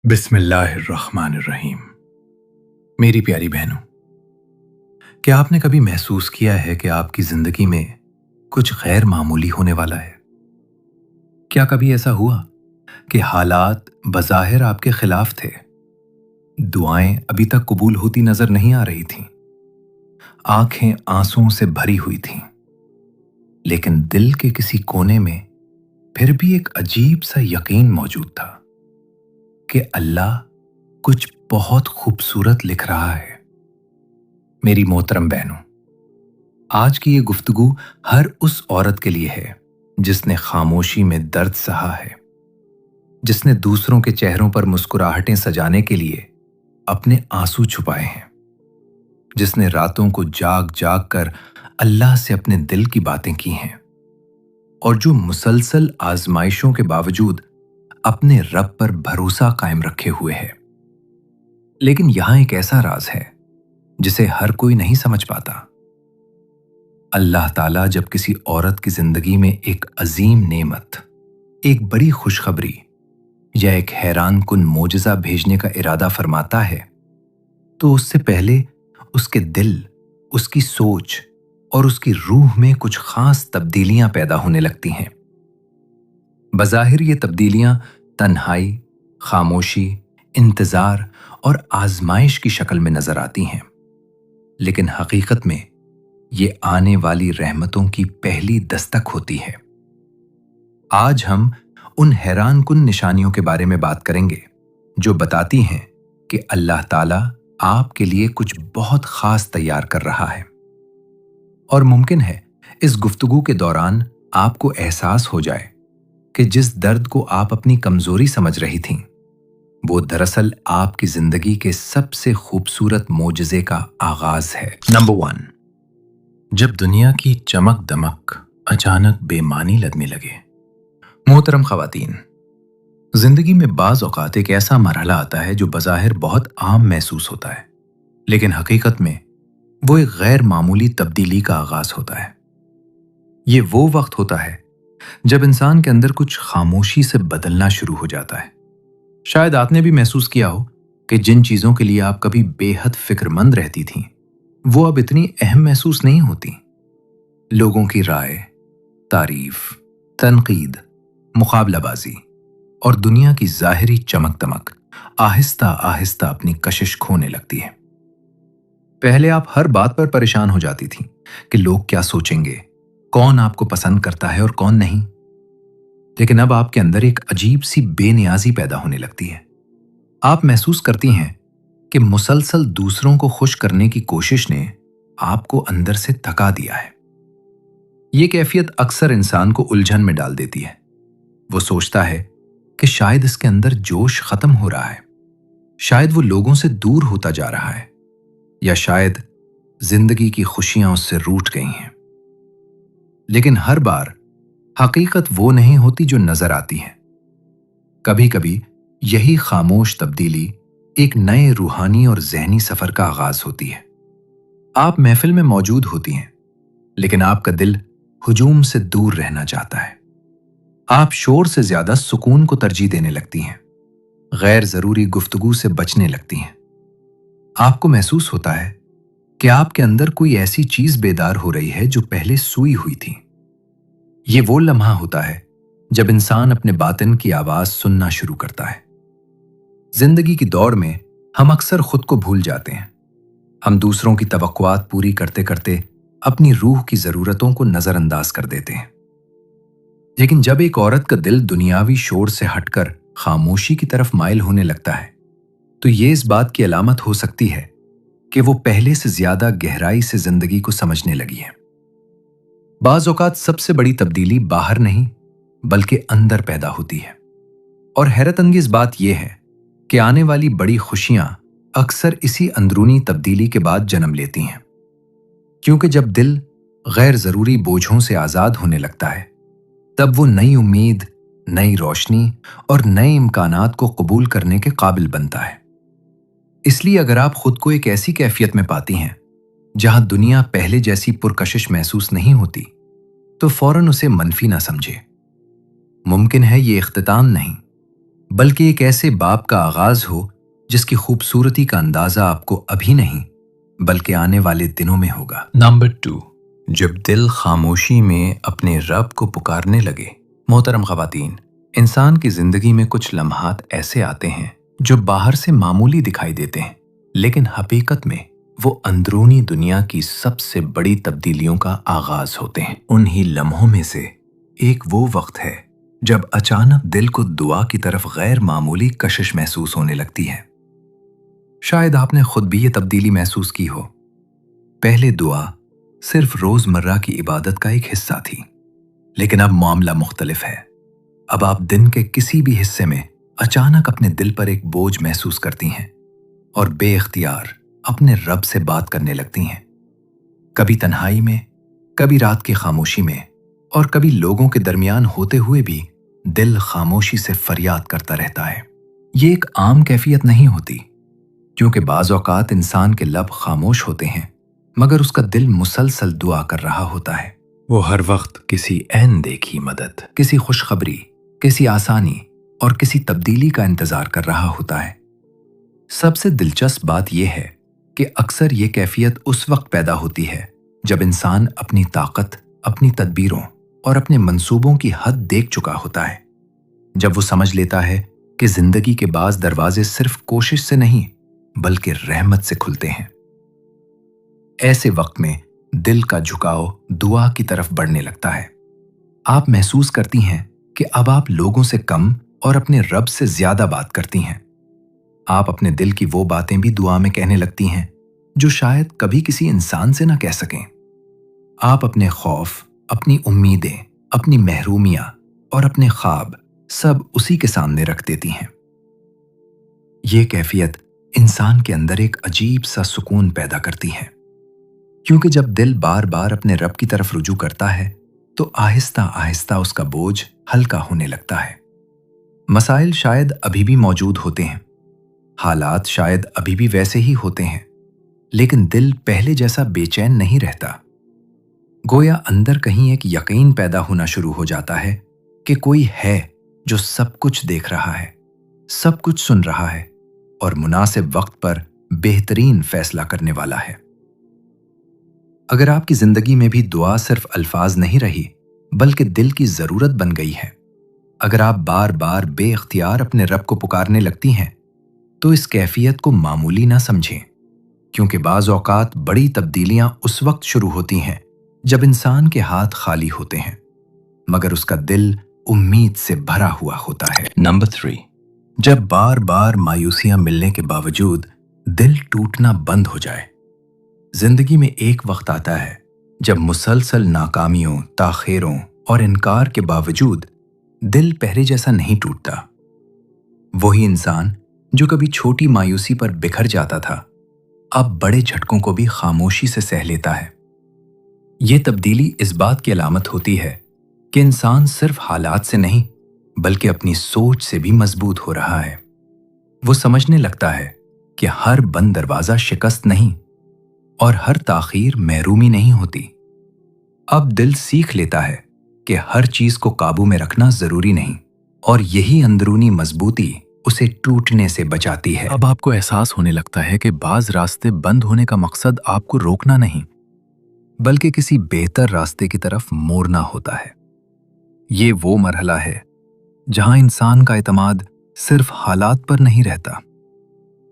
بسم اللہ الرحمن الرحیم۔ میری پیاری بہنوں، کیا آپ نے کبھی محسوس کیا ہے کہ آپ کی زندگی میں کچھ غیر معمولی ہونے والا ہے؟ کیا کبھی ایسا ہوا کہ حالات بظاہر آپ کے خلاف تھے، دعائیں ابھی تک قبول ہوتی نظر نہیں آ رہی تھیں، آنکھیں آنسوؤں سے بھری ہوئی تھیں، لیکن دل کے کسی کونے میں پھر بھی ایک عجیب سا یقین موجود تھا کہ اللہ کچھ بہت خوبصورت لکھ رہا ہے؟ میری محترم بہنوں، آج کی یہ گفتگو ہر اس عورت کے لیے ہے جس نے خاموشی میں درد سہا ہے، جس نے دوسروں کے چہروں پر مسکراہٹیں سجانے کے لیے اپنے آنسو چھپائے ہیں، جس نے راتوں کو جاگ جاگ کر اللہ سے اپنے دل کی باتیں کی ہیں، اور جو مسلسل آزمائشوں کے باوجود اپنے رب پر بھروسہ قائم رکھے ہوئے ہے۔ لیکن یہاں ایک ایسا راز ہے جسے ہر کوئی نہیں سمجھ پاتا۔ اللہ تعالیٰ جب کسی عورت کی زندگی میں ایک عظیم نعمت، ایک بڑی خوشخبری یا ایک حیران کن معجزہ بھیجنے کا ارادہ فرماتا ہے تو اس سے پہلے اس کے دل، اس کی سوچ اور اس کی روح میں کچھ خاص تبدیلیاں پیدا ہونے لگتی ہیں۔ بظاہر یہ تبدیلیاں تنہائی، خاموشی، انتظار اور آزمائش کی شکل میں نظر آتی ہیں، لیکن حقیقت میں یہ آنے والی رحمتوں کی پہلی دستک ہوتی ہے۔ آج ہم ان حیران کن نشانیوں کے بارے میں بات کریں گے جو بتاتی ہیں کہ اللہ تعالیٰ آپ کے لیے کچھ بہت خاص تیار کر رہا ہے۔ اور ممکن ہے اس گفتگو کے دوران آپ کو احساس ہو جائے کہ جس درد کو آپ اپنی کمزوری سمجھ رہی تھیں، وہ دراصل آپ کی زندگی کے سب سے خوبصورت معجزے کا آغاز ہے۔ نمبر 1، جب دنیا کی چمک دمک اچانک بے معنی لگنے لگے۔ محترم خواتین، زندگی میں بعض اوقات ایک ایسا مرحلہ آتا ہے جو بظاہر بہت عام محسوس ہوتا ہے، لیکن حقیقت میں وہ ایک غیر معمولی تبدیلی کا آغاز ہوتا ہے۔ یہ وہ وقت ہوتا ہے جب انسان کے اندر کچھ خاموشی سے بدلنا شروع ہو جاتا ہے۔ شاید آپ نے بھی محسوس کیا ہو کہ جن چیزوں کے لیے آپ کبھی بے حد فکر مند رہتی تھیں، وہ اب اتنی اہم محسوس نہیں ہوتی۔ لوگوں کی رائے، تعریف، تنقید، مقابلہ بازی اور دنیا کی ظاہری چمک دمک آہستہ آہستہ اپنی کشش کھونے لگتی ہے۔ پہلے آپ ہر بات پر پریشان ہو جاتی تھیں کہ لوگ کیا سوچیں گے، کون آپ کو پسند کرتا ہے اور کون نہیں، لیکن اب آپ کے اندر ایک عجیب سی بے نیازی پیدا ہونے لگتی ہے۔ آپ محسوس کرتی ہیں کہ مسلسل دوسروں کو خوش کرنے کی کوشش نے آپ کو اندر سے تھکا دیا ہے۔ یہ کیفیت اکثر انسان کو الجھن میں ڈال دیتی ہے۔ وہ سوچتا ہے کہ شاید اس کے اندر جوش ختم ہو رہا ہے، شاید وہ لوگوں سے دور ہوتا جا رہا ہے، یا شاید زندگی کی خوشیاں اس سے روٹھ گئی ہیں۔ لیکن ہر بار حقیقت وہ نہیں ہوتی جو نظر آتی ہے۔ کبھی کبھی یہی خاموش تبدیلی ایک نئے روحانی اور ذہنی سفر کا آغاز ہوتی ہے۔ آپ محفل میں موجود ہوتی ہیں، لیکن آپ کا دل ہجوم سے دور رہنا چاہتا ہے۔ آپ شور سے زیادہ سکون کو ترجیح دینے لگتی ہیں، غیر ضروری گفتگو سے بچنے لگتی ہیں۔ آپ کو محسوس ہوتا ہے کہ آپ کے اندر کوئی ایسی چیز بیدار ہو رہی ہے جو پہلے سوئی ہوئی تھی۔ یہ وہ لمحہ ہوتا ہے جب انسان اپنے باطن کی آواز سننا شروع کرتا ہے۔ زندگی کی دوڑ میں ہم اکثر خود کو بھول جاتے ہیں۔ ہم دوسروں کی توقعات پوری کرتے کرتے اپنی روح کی ضرورتوں کو نظر انداز کر دیتے ہیں۔ لیکن جب ایک عورت کا دل دنیاوی شور سے ہٹ کر خاموشی کی طرف مائل ہونے لگتا ہے تو یہ اس بات کی علامت ہو سکتی ہے کہ وہ پہلے سے زیادہ گہرائی سے زندگی کو سمجھنے لگی ہے۔ بعض اوقات سب سے بڑی تبدیلی باہر نہیں بلکہ اندر پیدا ہوتی ہے، اور حیرت انگیز بات یہ ہے کہ آنے والی بڑی خوشیاں اکثر اسی اندرونی تبدیلی کے بعد جنم لیتی ہیں، کیونکہ جب دل غیر ضروری بوجھوں سے آزاد ہونے لگتا ہے تب وہ نئی امید، نئی روشنی اور نئے امکانات کو قبول کرنے کے قابل بنتا ہے۔ اس لیے اگر آپ خود کو ایک ایسی کیفیت میں پاتی ہیں جہاں دنیا پہلے جیسی پرکشش محسوس نہیں ہوتی تو فوراً اسے منفی نہ سمجھے۔ ممکن ہے یہ اختتام نہیں बल्कि एक ऐसे बाब का आगाज हो जिसकी खूबसूरती का अंदाजा आपको अभी नहीं बल्कि आने वाले दिनों में होगा। नंबर 2, जब दिल खामोशी में अपने रब को पुकारने लगे। मोहतरम ख़वातीन, इंसान की जिंदगी में कुछ लम्हात ऐसे आते हैं जो बाहर से मामूली दिखाई देते हैं, लेकिन हकीकत में वो अंदरूनी दुनिया की सबसे बड़ी तब्दीलियों का आगाज होते हैं। उन्हीं लम्हों में से एक वो वक्त है जब अचानक दिल को दुआ की तरफ गैर मामूली कशिश महसूस होने लगती है। शायद आपने खुद भी ये तब्दीली महसूस की हो। पहले दुआ सिर्फ रोजमर्रा की इबादत का एक हिस्सा थी, लेकिन अब मामला मुख्तलिफ है। अब आप दिन के किसी भी हिस्से में अचानक अपने दिल पर एक बोझ महसूस करती हैं और बेइख्तियार अपने रब से बात करने लगती हैं। कभी तन्हाई में, कभी रात की खामोशी में, और कभी लोगों के दरमियान होते हुए भी दिल खामोशी से फरियाद करता रहता है। ये एक आम कैफियत नहीं होती, क्योंकि बाज़ औक़ात इंसान के लब खामोश होते हैं मगर उसका दिल मुसलसल दुआ कर रहा होता है। वो हर वक्त किसी ऐन देखी मदद, किसी खुशखबरी, किसी आसानी और किसी तब्दीली का इंतजार कर रहा होता है। सबसे दिलचस्प बात यह है कि अक्सर ये कैफियत उस वक्त पैदा होती है जब इंसान अपनी ताकत, अपनी तदबीरों और अपने मंसूबों की हद देख चुका होता है। जब वो समझ लेता है कि जिंदगी के बाज़ दरवाजे सिर्फ कोशिश से नहीं बल्कि रहमत से खुलते हैं। ऐसे वक्त में दिल का झुकाव दुआ की तरफ बढ़ने लगता है। आप महसूस करती हैं कि अब आप लोगों से कम और अपने रब से ज्यादा बात करती हैं। आप अपने दिल की वो बातें भी दुआ में कहने लगती हैं जो शायद कभी किसी इंसान से ना कह सकें। आप अपने खौफ, अपनी उम्मीदें, अपनी महरूमियां और अपने ख्वाब सब उसी के सामने रख देती हैं। ये कैफियत इंसान के अंदर एक अजीब सा सुकून पैदा करती है, क्योंकि जब दिल बार बार अपने रब की तरफ रुजू करता है तो आहिस्ता आहिस्ता उसका बोझ हल्का होने लगता है। मसाइल शायद अभी भी मौजूद होते हैं, हालात शायद अभी भी वैसे ही होते हैं, लेकिन दिल पहले जैसा बेचैन नहीं रहता। गोया अंदर कहीं एक यकीन पैदा होना शुरू हो जाता है कि कोई है जो सब कुछ देख रहा है, सब कुछ सुन रहा है और मुनासिब वक्त पर बेहतरीन फैसला करने वाला है। अगर आपकी जिंदगी में भी दुआ सिर्फ अल्फाज नहीं रही बल्कि दिल की जरूरत बन गई है, अगर आप बार बार बेइख्तियार अपने रब को पुकारने लगती हैं, तो इस कैफियत को मामूली ना समझें, क्योंकि बाज़ औक़ात बड़ी तब्दीलियां उस वक्त शुरू होती हैं जब इंसान के हाथ खाली होते हैं मगर उसका दिल उम्मीद से भरा हुआ होता है। नंबर 3, जब बार बार मायूसियां मिलने के बावजूद दिल टूटना बंद हो जाए। जिंदगी में एक वक्त आता है जब मुसलसल नाकामियों, ताखीरों और इनकार के बावजूद दिल पहले जैसा नहीं टूटता। वही इंसान जो कभी छोटी मायूसी पर बिखर जाता था, अब बड़े झटकों को भी खामोशी से सह लेता है। ये तब्दीली इस बात की अलामत होती है कि इंसान सिर्फ हालात से नहीं बल्कि अपनी सोच से भी मजबूत हो रहा है। वो समझने लगता है कि हर बंद दरवाजा शिकस्त नहीं और हर ताखीर महरूमी नहीं होती। अब दिल सीख लेता है कि हर चीज को काबू में रखना जरूरी नहीं, और यही अंदरूनी मजबूती उसे टूटने से बचाती है। अब आपको एहसास होने लगता है कि बाज रास्ते बंद होने का मकसद आपको रोकना नहीं बल्कि किसी बेहतर रास्ते की तरफ मोड़ना होता है। ये वो मरहला है जहां इंसान का एतमाद सिर्फ हालात पर नहीं रहता।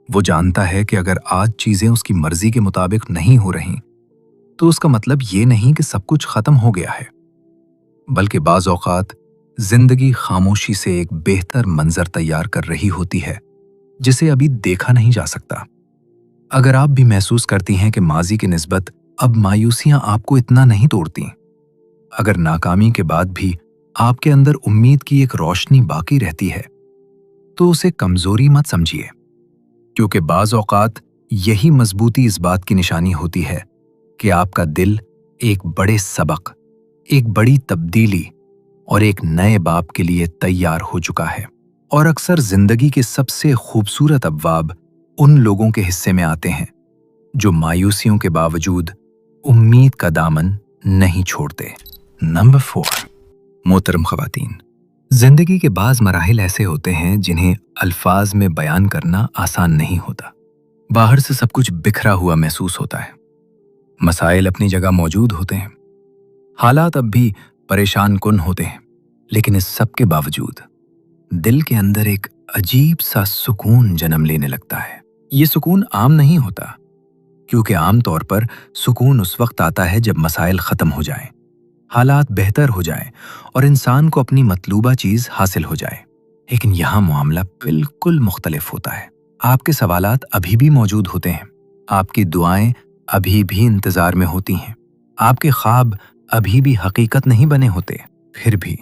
वो जानता है कि अगर आज चीजें उसकी मर्जी के मुताबिक नहीं हो रही तो उसका मतलब ये नहीं कि सब कुछ खत्म हो गया है, बल्कि बाज़ औक़ात जिंदगी खामोशी से एक बेहतर मंजर तैयार कर रही होती है जिसे अभी देखा नहीं जा सकता। अगर आप भी महसूस करती हैं कि माजी की निस्बत अब मायूसियां आपको इतना नहीं तोड़ती, अगर नाकामी के बाद भी आपके अंदर उम्मीद की एक रोशनी बाकी रहती है, तो उसे कमजोरी मत समझिए, क्योंकि बाज़ औक़ात यही मजबूती इस बात की निशानी होती है कि आपका दिल एक बड़े सबक, एक बड़ी तब्दीली और एक नए बाब के लिए तैयार हो चुका है। और अक्सर जिंदगी के सबसे खूबसूरत अब्वाब उन लोगों के हिस्से में आते हैं जो मायूसियों के बावजूद उम्मीद का दामन नहीं छोड़ते। नंबर 4, मोहतरम ख़वातीन, जिंदगी के बाज मराहिल ऐसे होते हैं जिन्हें अल्फाज में बयान करना आसान नहीं होता। बाहर से सब कुछ बिखरा हुआ महसूस होता है, मसाइल अपनी जगह मौजूद होते हैं, हालात अब भी परेशान कुन होते हैं, लेकिन इस सब के बावजूद दिल के अंदर एक अजीब सा सुकून जन्म लेने लगता है। ये सुकून आम नहीं होता, क्योंकि आम तौर पर सुकून उस वक्त आता है जब मसाइल खत्म हो जाएं, हालात बेहतर हो जाएं और इंसान को अपनी मतलूबा चीज हासिल हो जाए। लेकिन यहाँ मामला बिल्कुल मुख्तलिफ होता है। आपके सवालात अभी भी मौजूद होते हैं, आपकी दुआएं अभी भी इंतजार में होती हैं, आपके ख्वाब अभी भी हकीकत नहीं बने होते, फिर भी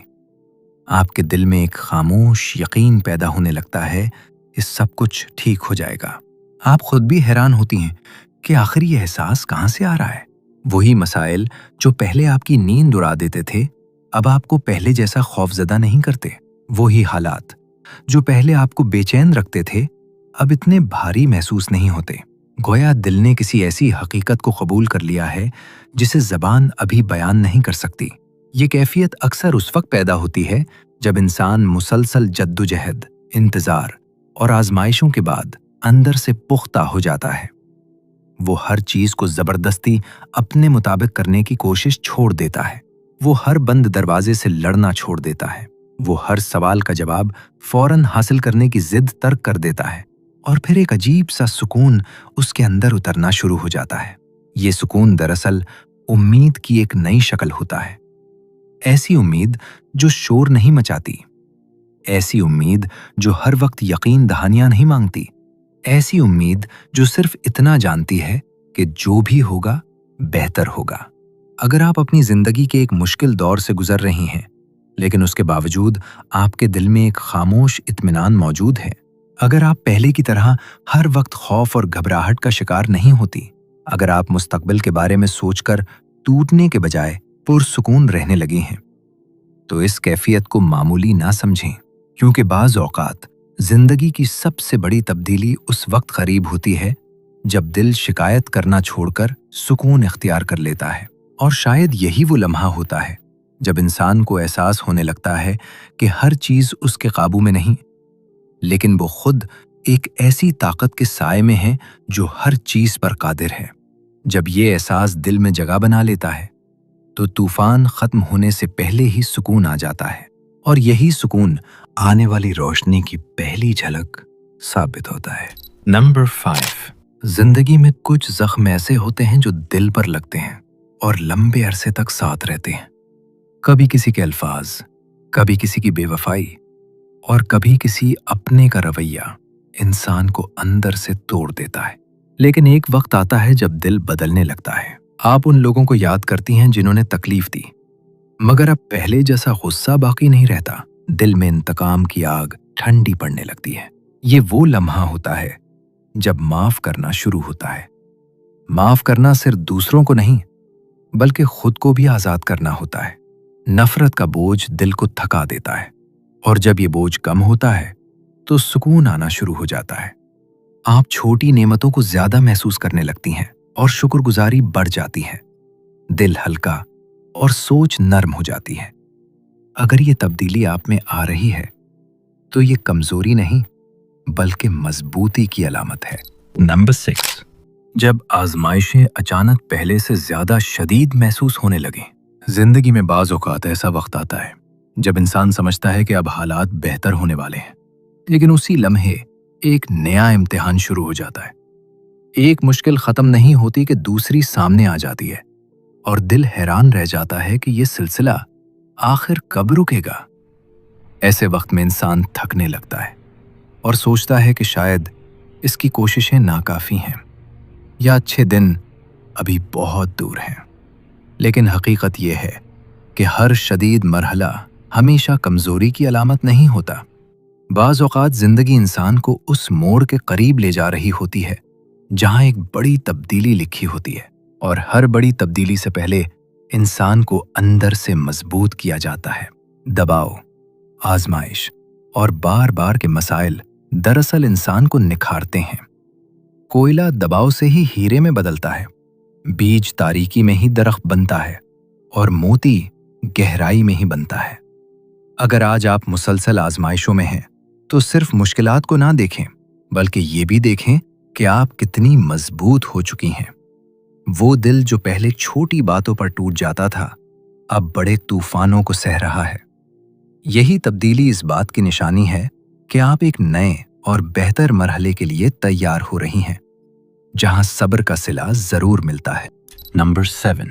आपके दिल में एक खामोश यकीन पैदा होने लगता है कि सब कुछ ठीक हो जाएगा। आप खुद भी हैरान होती हैं कि आखिर ये एहसास कहाँ से आ रहा है। वही मसाइल जो पहले आपकी नींद उड़ा देते थे, अब आपको पहले जैसा खौफजदा नहीं करते। वही हालात जो पहले आपको बेचैन रखते थे, अब इतने भारी महसूस नहीं होते। गोया दिल ने किसी ऐसी हकीकत को कबूल कर लिया है जिसे ज़बान अभी बयान नहीं कर सकती। ये कैफियत अक्सर उस वक्त पैदा होती है जब इंसान मुसलसल जद्दोजहद, इंतज़ार और आजमाइशों के बाद अंदर से पुख्ता हो जाता है। वो हर चीज को जबरदस्ती अपने मुताबिक करने की कोशिश छोड़ देता है। वो हर बंद दरवाजे से लड़ना छोड़ देता है। वो हर सवाल का जवाब फौरन हासिल करने की जिद तर्क कर देता है और फिर एक अजीब सा सुकून उसके अंदर उतरना शुरू हो जाता है। ये सुकून दरअसल उम्मीद की एक नई शक्ल होता है। ऐसी उम्मीद जो शोर नहीं मचाती, ऐसी उम्मीद जो हर वक्त यकीन दहानियां नहीं मांगती, ऐसी उम्मीद जो सिर्फ इतना जानती है कि जो भी होगा बेहतर होगा। अगर आप अपनी जिंदगी के एक मुश्किल दौर से गुजर रही हैं, लेकिन उसके बावजूद आपके दिल में एक खामोश इत्मीनान मौजूद है, अगर आप पहले की तरह हर वक्त खौफ और घबराहट का शिकार नहीं होती, अगर आप मुस्तकबिल के बारे में सोचकर टूटने के बजाय पुरसुकून रहने लगी हैं, तो इस कैफियत को मामूली ना समझें, क्योंकि बाज़ औक़ात जिंदगी की सबसे बड़ी तब्दीली उस वक्त करीब होती है जब दिल शिकायत करना छोड़कर सुकून इख्तियार कर लेता है। और शायद यही वो लम्हा होता है जब इंसान को एहसास होने लगता है कि हर चीज उसके काबू में नहीं, लेकिन वो खुद एक ऐसी ताकत के साए में है जो हर चीज पर कादिर है। जब ये एहसास दिल में जगह बना लेता है तो तूफान खत्म होने से पहले ही सुकून आ जाता है, और यही सुकून आने वाली रोशनी की पहली झलक साबित होता है। नंबर 5, जिंदगी में कुछ जख्म ऐसे होते हैं जो दिल पर लगते हैं और लंबे अरसे तक साथ रहते हैं। कभी किसी के अल्फाज, कभी किसी की बेवफाई और कभी किसी अपने का रवैया इंसान को अंदर से तोड़ देता है। लेकिन एक वक्त आता है जब दिल बदलने लगता है। आप उन लोगों को याद करती हैं जिन्होंने तकलीफ दी, मगर अब पहले जैसा गुस्सा बाकी नहीं रहता। दिल में इंतकाम की आग ठंडी पड़ने लगती है। ये वो लम्हा होता है जब माफ करना शुरू होता है। माफ करना सिर्फ दूसरों को नहीं, बल्कि खुद को भी आजाद करना होता है। नफरत का बोझ दिल को थका देता है, और जब ये बोझ कम होता है तो सुकून आना शुरू हो जाता है। आप छोटी नेमतों को ज्यादा महसूस करने लगती हैं और शुक्रगुजारी बढ़ जाती है। दिल हल्का और सोच नरम हो जाती है। अगर ये तब्दीली आप में आ रही है तो ये कमजोरी नहीं बल्कि मजबूती की अलामत है। नंबर 6, जब आजमाइशें अचानक पहले से ज्यादा शदीद महसूस होने लगें। जिंदगी में बाज़ औक़ात ऐसा वक्त आता है जब इंसान समझता है कि अब हालात बेहतर होने वाले हैं, लेकिन उसी लम्हे एक नया इम्तिहान शुरू हो जाता है। एक मुश्किल खत्म नहीं होती कि दूसरी सामने आ जाती है, और दिल हैरान रह जाता है कि यह सिलसिला आखिर कब रुकेगा। ऐसे वक्त में इंसान थकने लगता है और सोचता है कि शायद इसकी कोशिशें नाकाफी हैं या अच्छे दिन अभी बहुत दूर हैं। लेकिन हकीकत यह है कि हर शदीद मरहला हमेशा कमजोरी की अलामत नहीं होता। बाज़ औक़ात जिंदगी इंसान को उस मोड़ के करीब ले जा रही होती है जहां एक बड़ी तब्दीली लिखी होती है, और हर बड़ी तब्दीली से पहले इंसान को अंदर से मजबूत किया जाता है। दबाव, आजमाइश और बार बार के मसाइल दरअसल इंसान को निखारते हैं। कोयला दबाव से ही हीरे में बदलता है, बीज तारीकी में ही दरख्त बनता है, और मोती गहराई में ही बनता है। اگر آج آپ مسلسل آزمائشوں میں ہیں تو صرف مشکلات کو نہ دیکھیں بلکہ یہ بھی دیکھیں کہ آپ کتنی مضبوط ہو چکی ہیں۔ وہ دل جو پہلے چھوٹی باتوں پر ٹوٹ جاتا تھا اب بڑے طوفانوں کو سہ رہا ہے۔ یہی تبدیلی اس بات کی نشانی ہے کہ آپ ایک نئے اور بہتر مرحلے کے لیے تیار ہو رہی ہیں جہاں صبر کا صلہ ضرور ملتا ہے۔ نمبر 7،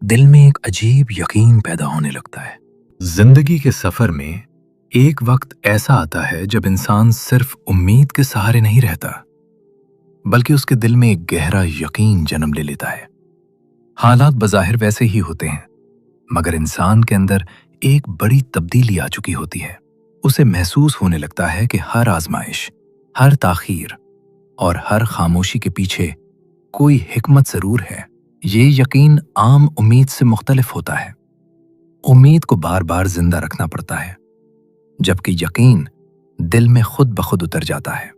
دل میں ایک عجیب یقین پیدا ہونے لگتا ہے۔ زندگی کے سفر میں ایک وقت ایسا آتا ہے جب انسان صرف امید کے سہارے نہیں رہتا بلکہ اس کے دل میں ایک گہرا یقین جنم لے لیتا ہے۔ حالات بظاہر ویسے ہی ہوتے ہیں مگر انسان کے اندر ایک بڑی تبدیلی آ چکی ہوتی ہے۔ اسے محسوس ہونے لگتا ہے کہ ہر آزمائش، ہر تاخیر اور ہر خاموشی کے پیچھے کوئی حکمت ضرور ہے۔ یہ یقین عام امید سے مختلف ہوتا ہے۔ امید کو بار بار زندہ رکھنا پڑتا ہے جبکہ یقین دل میں خود بخود اتر جاتا ہے۔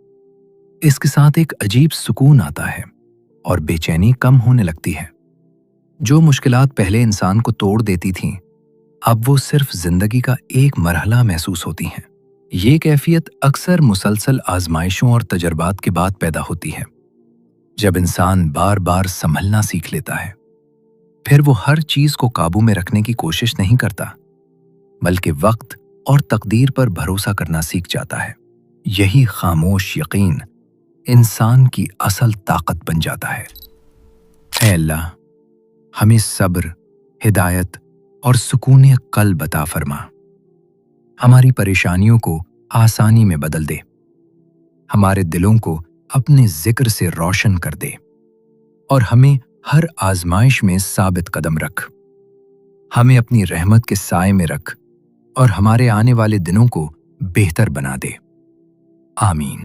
اس کے ساتھ ایک عجیب سکون آتا ہے اور بے چینی کم ہونے لگتی ہے۔ جو مشکلات پہلے انسان کو توڑ دیتی تھیں اب وہ صرف زندگی کا ایک مرحلہ محسوس ہوتی ہیں۔ یہ کیفیت اکثر مسلسل آزمائشوں اور تجربات کے بعد پیدا ہوتی ہے۔ جب انسان بار بار سنبھلنا سیکھ لیتا ہے پھر وہ ہر چیز کو قابو میں رکھنے کی کوشش نہیں کرتا بلکہ وقت اور تقدیر پر بھروسہ کرنا سیکھ جاتا ہے۔ یہی خاموش یقین انسان کی اصل طاقت بن جاتا ہے۔ اے اللہ، ہمیں صبر، ہدایت اور سکون قلب عطا فرما۔ ہماری پریشانیوں کو آسانی میں بدل دے، ہمارے دلوں کو اپنے ذکر سے روشن کر دے اور ہمیں ہر آزمائش میں ثابت قدم رکھ۔ ہمیں اپنی رحمت کے سائے میں رکھ اور ہمارے آنے والے دنوں کو بہتر بنا دے۔ آمین۔